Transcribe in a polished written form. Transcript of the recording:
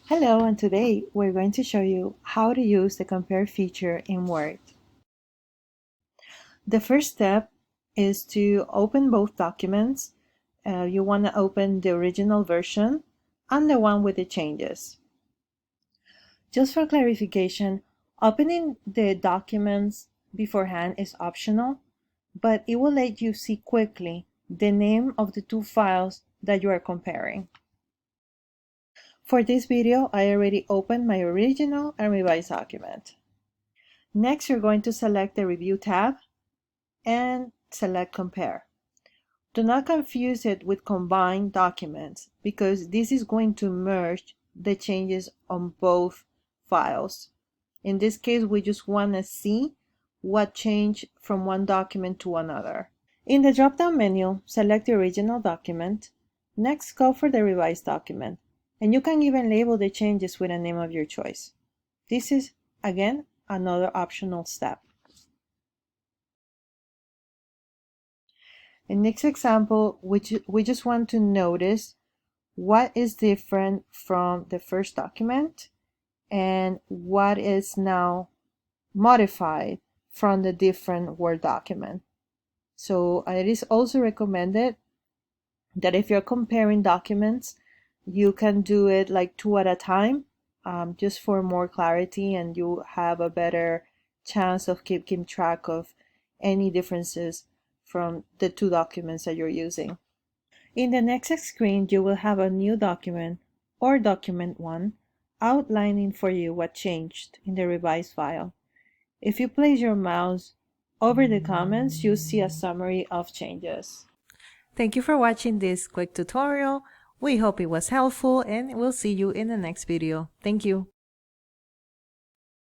Hello, and today we're going to show you how to use the compare feature in Word. The first step is to open both documents. You want to open the original version and the one with the changes. Just for clarification, opening the documents beforehand is optional, but it will let you see quickly the name of the two files that you are comparing. For this video, I already opened my original and revised document. Next, you're going to select the Review tab and select Compare. Do not confuse it with Combine Documents because this is going to merge the changes on both files. In this case, we just want to see what changed from one document to another. In the drop-down menu, select the original document. Next, go for the revised document, and you can even label the changes with a name of your choice. This is, again, another optional step. In next example, we just want to notice what is different from the first document and what is now modified from the different Word document. So it is also recommended that if you're comparing documents, you can do it like 2 at a time, just for more clarity, and you have a better chance of keeping track of any differences from the two documents that you're using. In the next screen, you will have a new document or document 1 outlining for you what changed in the revised file. If you place your mouse over the comments, you'll see a summary of changes. Thank you for watching this quick tutorial. We hope it was helpful and we'll see you in the next video. Thank you.